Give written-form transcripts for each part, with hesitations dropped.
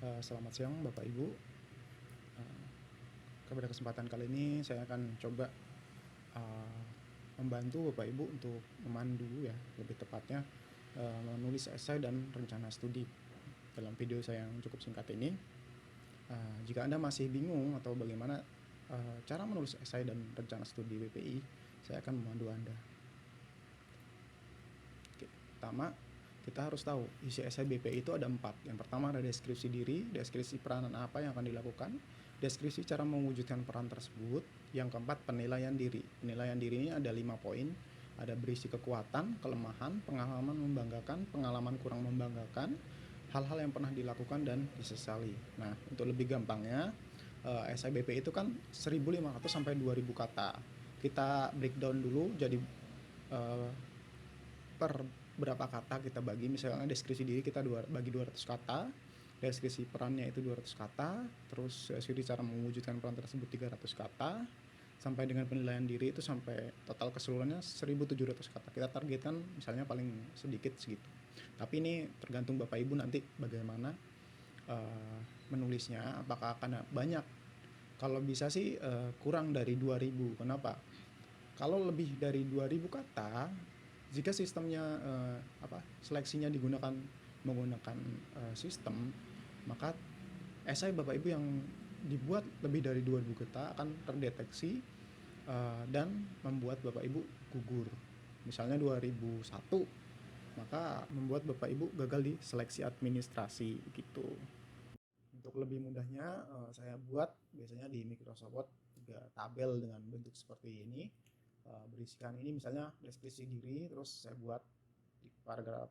Selamat siang Bapak Ibu. Eee, Pada kesempatan kali ini saya akan coba, eee, membantu Bapak Ibu untuk memandu ya, lebih tepatnya, menulis esai dan rencana studi. Dalam video saya yang cukup singkat ini, jika Anda masih bingung atau bagaimana, cara menulis esai dan rencana studi BPI, saya akan memandu Anda. Oke, pertama kita harus tahu isi esai BPI itu ada 4. Yang pertama ada deskripsi diri, deskripsi peranan apa yang akan dilakukan, deskripsi cara mewujudkan peran tersebut. Yang keempat penilaian diri. Penilaian diri ini ada 5 poin. Ada berisi kekuatan, kelemahan, pengalaman membanggakan, pengalaman kurang membanggakan, hal-hal yang pernah dilakukan dan disesali. Nah, untuk lebih gampangnya, esai BPI itu kan 1.500 sampai 2.000 kata. Kita breakdown dulu jadi eh, per berapa kata kita bagi. Misalnya deskripsi diri kita bagi 200 kata, deskripsi perannya itu 200 kata, terus deskripsi cara mewujudkan peran tersebut 300 kata, sampai dengan penilaian diri itu sampai total keseluruhannya 1.700 kata. Kita targetkan misalnya paling sedikit segitu. Tapi ini tergantung Bapak Ibu nanti bagaimana menulisnya, apakah akan banyak. Kalau bisa sih kurang dari 2.000. Kenapa? Kalau lebih dari 2.000 kata, jika sistemnya seleksinya menggunakan sistem, maka esai Bapak Ibu yang dibuat lebih dari 2.000 kata akan terdeteksi dan membuat Bapak Ibu gugur. Misalnya 2001, maka membuat Bapak Ibu gagal di seleksi administrasi gitu. Untuk lebih mudahnya, saya buat biasanya di Microsoft Word 3 tabel dengan bentuk seperti ini. Berisikan ini misalnya deskripsi diri, terus saya buat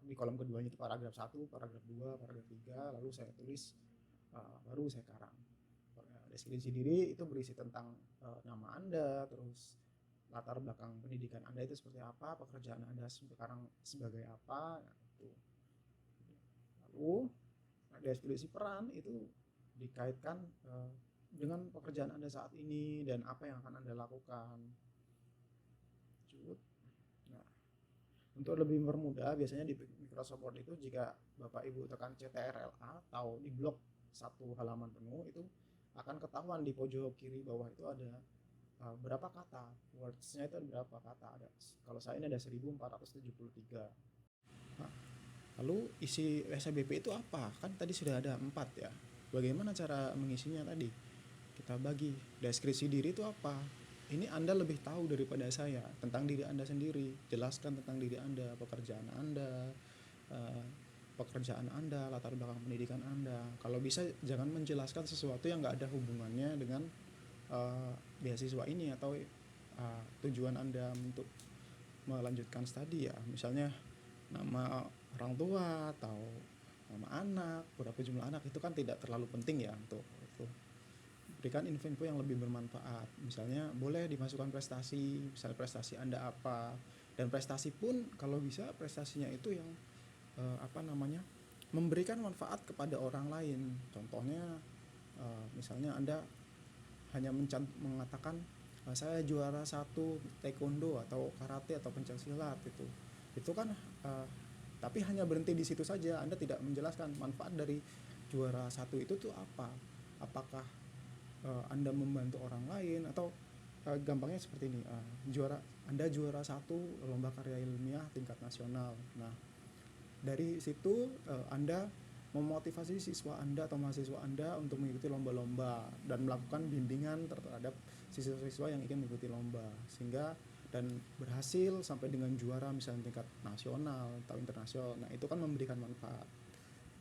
di kolom keduanya itu paragraf 1, paragraf 2, paragraf 3, lalu saya tulis, baru saya karang. Deskripsi diri itu berisi tentang nama Anda, terus latar belakang pendidikan Anda itu seperti apa, pekerjaan Anda sekarang sebagai apa, nah, itu. Lalu deskripsi peran itu dikaitkan dengan pekerjaan Anda saat ini dan apa yang akan Anda lakukan. Nah, untuk lebih mempermudah, biasanya di Microsoft Word itu jika Bapak Ibu tekan CTRL-A atau di blok satu halaman penuh, itu akan ketahuan di pojok kiri bawah itu ada berapa kata, words-nya itu ada berapa kata. Kalau saya ini ada 1.473. Nah, lalu isi SBP itu apa? Kan tadi sudah ada 4 ya. Bagaimana cara mengisinya tadi? Kita bagi. Deskripsi diri itu apa? Ini Anda lebih tahu daripada saya tentang diri Anda sendiri. Jelaskan tentang diri Anda, eh, pekerjaan Anda, latar belakang pendidikan Anda. Kalau bisa jangan menjelaskan sesuatu yang nggak ada hubungannya dengan beasiswa ini atau tujuan Anda untuk melanjutkan studi ya. Misalnya nama orang tua atau nama anak, berapa jumlah anak, itu kan tidak terlalu penting ya untuk itu. Berikan info-info yang lebih bermanfaat. Misalnya boleh dimasukkan prestasi, misalnya prestasi Anda apa. Dan prestasi pun kalau bisa prestasinya itu yang memberikan manfaat kepada orang lain. Contohnya misalnya Anda hanya mengatakan saya juara satu taekwondo atau karate atau pencaksilat itu kan tapi hanya berhenti di situ saja. Anda tidak menjelaskan manfaat dari juara satu itu tuh apa, apakah Anda membantu orang lain atau gampangnya seperti ini, Anda juara satu lomba karya ilmiah tingkat nasional. Nah, dari situ Anda memotivasi siswa Anda atau mahasiswa Anda untuk mengikuti lomba-lomba dan melakukan bimbingan terhadap siswa-siswa yang ingin mengikuti lomba, sehingga dan berhasil sampai dengan juara misalnya tingkat nasional atau internasional. Nah, itu kan memberikan manfaat.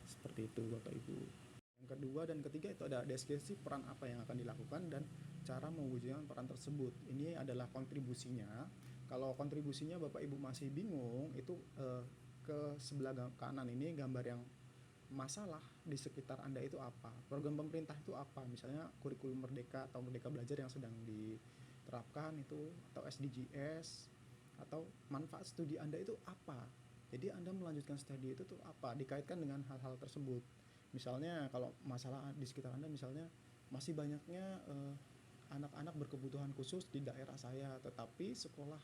Seperti itu Bapak Ibu. Yang kedua dan ketiga itu ada deskripsi peran apa yang akan dilakukan dan cara mewujudkan peran tersebut. Ini adalah kontribusinya. Kalau kontribusinya Bapak Ibu masih bingung, itu ke sebelah kanan ini gambar yang masalah di sekitar Anda itu apa, program pemerintah itu apa, misalnya kurikulum Merdeka atau Merdeka Belajar yang sedang diterapkan itu, atau SDGs, atau manfaat studi Anda itu apa. Jadi Anda melanjutkan studi itu tuh apa, dikaitkan dengan hal-hal tersebut. Misalnya kalau masalah di sekitar Anda, misalnya masih banyaknya anak-anak berkebutuhan khusus di daerah saya, tetapi sekolah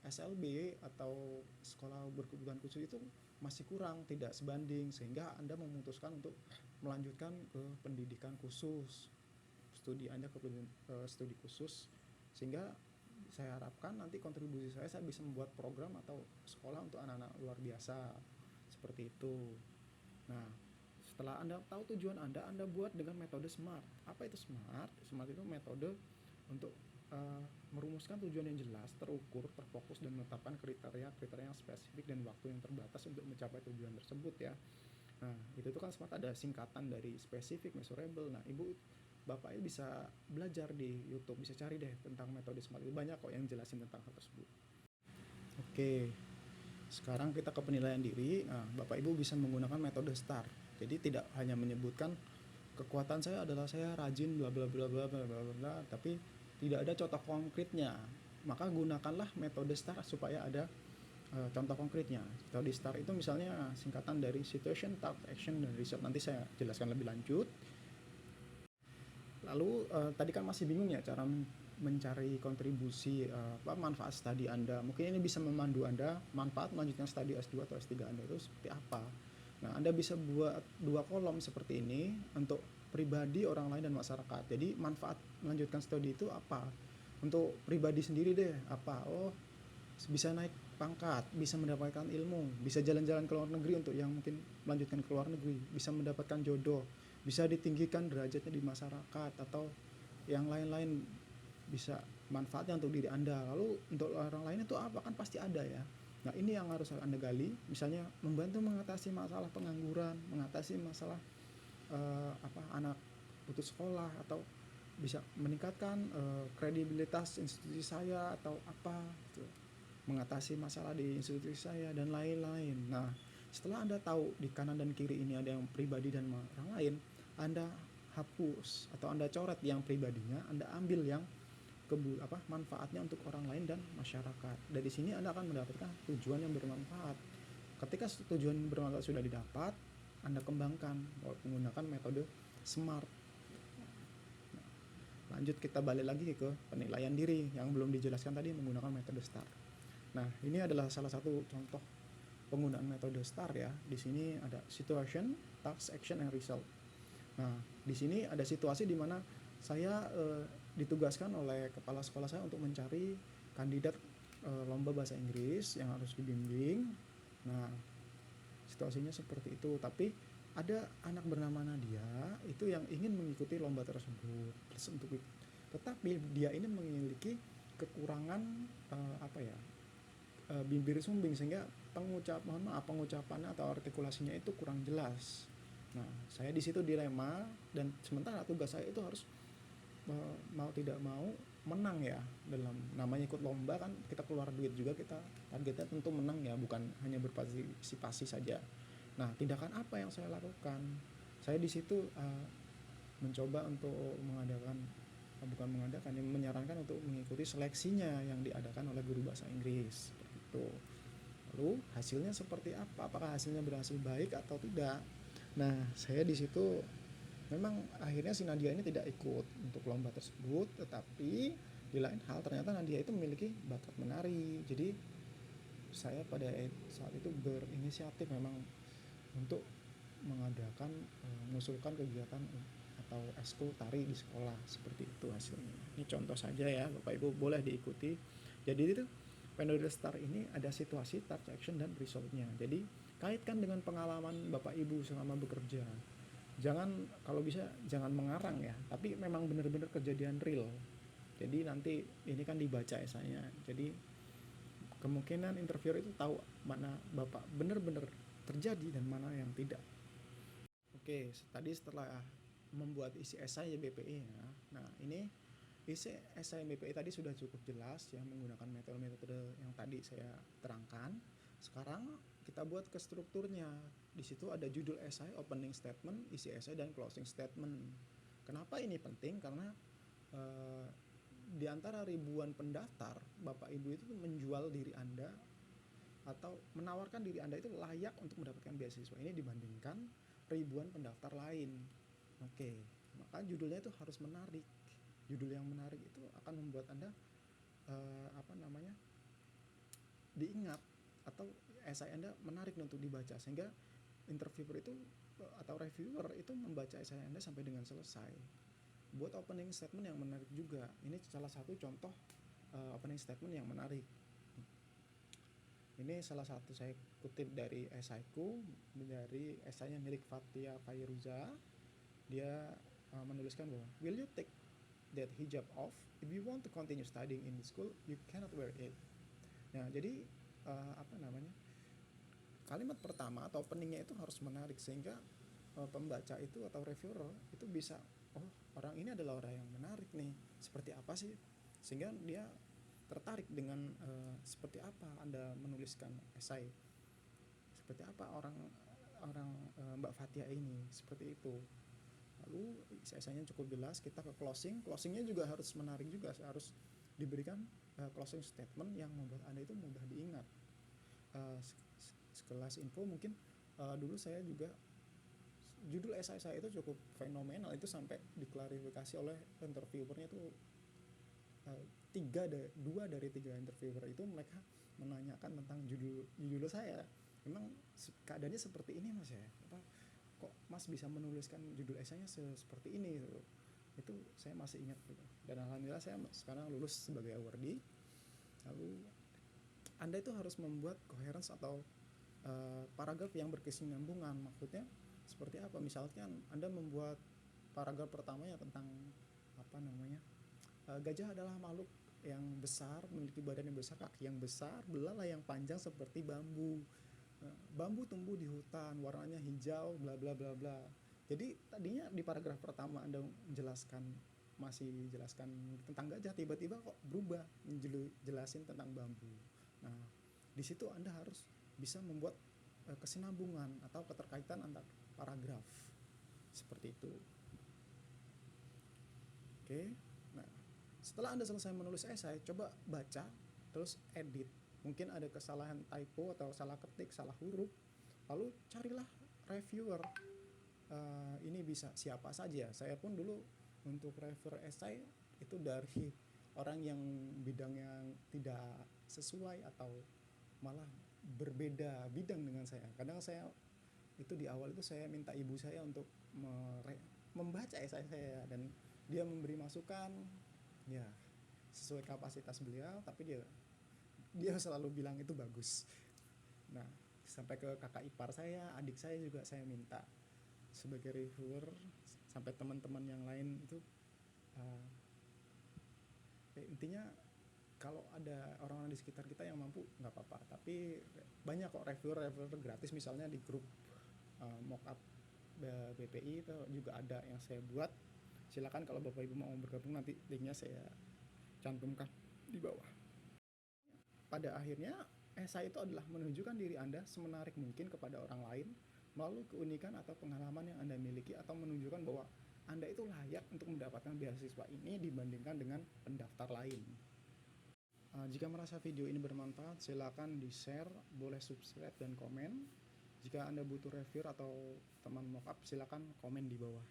SLB atau sekolah berkebutuhan khusus itu masih kurang, tidak sebanding, sehingga Anda memutuskan untuk melanjutkan ke pendidikan khusus, studi Anda ke studi khusus, sehingga saya harapkan nanti kontribusi saya bisa membuat program atau sekolah untuk anak-anak luar biasa seperti itu. Nah, setelah Anda tahu tujuan Anda buat dengan metode SMART. Apa itu SMART? SMART itu metode untuk merumuskan tujuan yang jelas, terukur, terfokus, dan menetapkan kriteria yang spesifik dan waktu yang terbatas untuk mencapai tujuan tersebut ya. Nah, itu tuh kan SMART ada singkatan dari specific, measurable. Nah, Bapak bisa belajar di YouTube, bisa cari deh tentang metode SMART. Banyak kok yang jelasin tentang hal tersebut. Oke, sekarang kita ke penilaian diri. Nah, Bapak Ibu bisa menggunakan metode STAR. Jadi tidak hanya menyebutkan kekuatan saya adalah saya rajin bla bla bla bla bla bla bla, tapi tidak ada contoh konkretnya. Maka gunakanlah metode STAR supaya ada contoh konkretnya. Metode STAR itu misalnya singkatan dari situation, task, action, dan result. Nanti saya jelaskan lebih lanjut. Lalu tadi kan masih bingung ya cara mencari kontribusi manfaat studi Anda. Mungkin ini bisa memandu Anda manfaat melanjutkan studi S2 atau S3 Anda itu seperti apa. Nah, Anda bisa buat 2 kolom seperti ini untuk pribadi, orang lain, dan masyarakat. Jadi manfaat melanjutkan studi itu apa? Untuk pribadi sendiri deh, apa? Oh, bisa naik pangkat, bisa mendapatkan ilmu, bisa jalan-jalan ke luar negeri untuk yang mungkin melanjutkan ke luar negeri, bisa mendapatkan jodoh, bisa ditinggikan derajatnya di masyarakat, atau yang lain-lain, bisa manfaatnya untuk diri Anda. Lalu untuk orang lain itu apa? Kan pasti ada ya. Nah, ini yang harus Anda gali. Misalnya membantu mengatasi masalah pengangguran, mengatasi masalah anak putus sekolah, atau bisa meningkatkan kredibilitas institusi saya, atau apa gitu, mengatasi masalah di institusi saya, dan lain-lain. Nah, setelah Anda tahu di kanan dan kiri ini ada yang pribadi dan orang lain, Anda hapus atau Anda coret yang pribadinya, Anda ambil yang manfaatnya untuk orang lain dan masyarakat. Dari sini Anda akan mendapatkan tujuan yang bermanfaat. Ketika tujuan bermanfaat sudah didapat, Anda kembangkan menggunakan metode SMART. Nah, lanjut kita balik lagi ke penilaian diri yang belum dijelaskan tadi menggunakan metode STAR. Nah, ini adalah salah satu contoh penggunaan metode STAR ya. Di sini ada situation, task, action, and result. Nah, di sini ada situasi di mana saya ditugaskan oleh kepala sekolah saya untuk mencari kandidat lomba bahasa Inggris yang harus dibimbing. Nah, situasinya seperti itu. Tapi ada anak bernama Nadia itu yang ingin mengikuti lomba tersebut. Tetapi dia ini memiliki kekurangan bibir sumbing, sehingga pengucapannya atau artikulasinya itu kurang jelas. Nah, saya di situ dilema, dan sementara tugas saya itu harus mau tidak mau menang ya. Dalam namanya ikut lomba kan kita keluar duit juga, kita targetnya tentu menang ya, bukan hanya berpartisipasi saja. Nah, tindakan apa yang saya lakukan? Saya di situ mencoba untuk menyarankan untuk mengikuti seleksinya yang diadakan oleh guru bahasa Inggris seperti itu. Lalu hasilnya seperti apa? Apakah hasilnya berhasil baik atau tidak? Nah, saya di situ memang akhirnya si Nadia ini tidak ikut untuk lomba tersebut, tetapi di lain hal ternyata Nadia itu memiliki bakat menari. Jadi saya pada saat itu berinisiatif memang untuk mengusulkan kegiatan atau eskul tari di sekolah, seperti itu hasilnya. Ini contoh saja ya, Bapak Ibu boleh diikuti. Jadi itu metode STAR ini ada situasi, task, action, dan resultnya. Jadi kaitkan dengan pengalaman Bapak Ibu selama bekerja. Kalau bisa jangan mengarang ya, tapi memang benar-benar kejadian real. Jadi nanti ini kan dibaca esainya. Jadi kemungkinan interviewer itu tahu mana Bapak benar-benar terjadi dan mana yang tidak. Oke, tadi setelah membuat isi esai BPI ya. Nah, ini isi esai BPI tadi sudah cukup jelas ya, menggunakan metode-metode yang tadi saya terangkan. Sekarang kita buat ke strukturnya. Di situ ada judul esai, opening statement, isi esai, dan closing statement. Kenapa ini penting? Karena di antara ribuan pendaftar, Bapak Ibu itu menjual diri Anda atau menawarkan diri Anda itu layak untuk mendapatkan beasiswa ini dibandingkan ribuan pendaftar lain. Oke, maka judulnya itu harus menarik. Judul yang menarik itu akan membuat Anda diingat, atau esai Anda menarik untuk dibaca, sehingga interviewer itu atau reviewer itu membaca esai Anda sampai dengan selesai. Buat opening statement yang menarik juga, ini salah satu contoh opening statement yang menarik. Ini salah satu saya kutip dari esaiku, dari esainya milik Fathia Fairuza. Dia menuliskan bahwa, will you take that hijab off? If you want to continue studying in the school, you cannot wear it. Nah, jadi kalimat pertama atau openingnya itu harus menarik, sehingga pembaca itu atau reviewer itu bisa, oh, orang ini adalah orang yang menarik nih, seperti apa sih, sehingga dia tertarik dengan seperti apa Anda menuliskan esai, seperti apa orang Mbak Fathia ini, seperti itu. Lalu esainya cukup jelas, kita ke closingnya juga harus menarik juga, harus diberikan closing statement yang membuat Anda itu mudah diingat. Sekelas info mungkin, dulu saya juga judul esai saya itu cukup fenomenal, itu sampai diklarifikasi oleh interviewernya itu, 2 dari 3 interviewer itu mereka menanyakan tentang judul saya. Memang keadaannya seperti ini Mas ya, kok Mas bisa menuliskan judul esainya seperti ini gitu. Itu saya masih ingat gitu. Dan alhamdulillah saya sekarang lulus sebagai awardee. Lalu Anda itu harus membuat coherence atau paragraf yang berkesinambungan. Maksudnya seperti apa? Misalkan Anda membuat paragraf pertamanya tentang gajah adalah makhluk yang besar, memiliki badan yang besar, kaki yang besar, belalai yang panjang seperti bambu. Bambu tumbuh di hutan, warnanya hijau, bla bla bla bla. Jadi tadinya di paragraf pertama Anda masih jelaskan tentang gajah, tiba-tiba kok berubah jelasin tentang bambu. Nah, di situ Anda harus bisa membuat kesinambungan atau keterkaitan antar paragraf, seperti itu. Oke. Nah, setelah Anda selesai menulis esai, coba baca, terus edit. Mungkin ada kesalahan typo atau salah ketik, salah huruf. Lalu carilah reviewer. Ini bisa siapa saja. Saya pun dulu untuk reviewer esai itu dari orang yang bidangnya tidak sesuai atau malah berbeda bidang dengan saya. Kadang saya itu di awal itu saya minta ibu saya untuk membaca esai saya, dan dia memberi masukan ya sesuai kapasitas beliau, tapi dia selalu bilang itu bagus. Nah, sampai ke kakak ipar saya, adik saya juga saya minta sebagai reviewer, sampai teman-teman yang lain itu intinya kalau ada orang-orang di sekitar kita yang mampu nggak apa-apa, tapi banyak kok reviewer gratis, misalnya di grup mockup BPI itu juga ada yang saya buat. Silakan kalau Bapak Ibu mau bergabung, nanti linknya saya cantumkan di bawah. Pada akhirnya esai itu adalah menunjukkan diri Anda semenarik mungkin kepada orang lain melalui keunikan atau pengalaman yang Anda miliki, atau menunjukkan bahwa Anda itu layak untuk mendapatkan beasiswa ini dibandingkan dengan pendaftar lain. Jika merasa video ini bermanfaat, silakan di-share, boleh subscribe dan komen. Jika Anda butuh review atau teman mockup, silakan komen di bawah.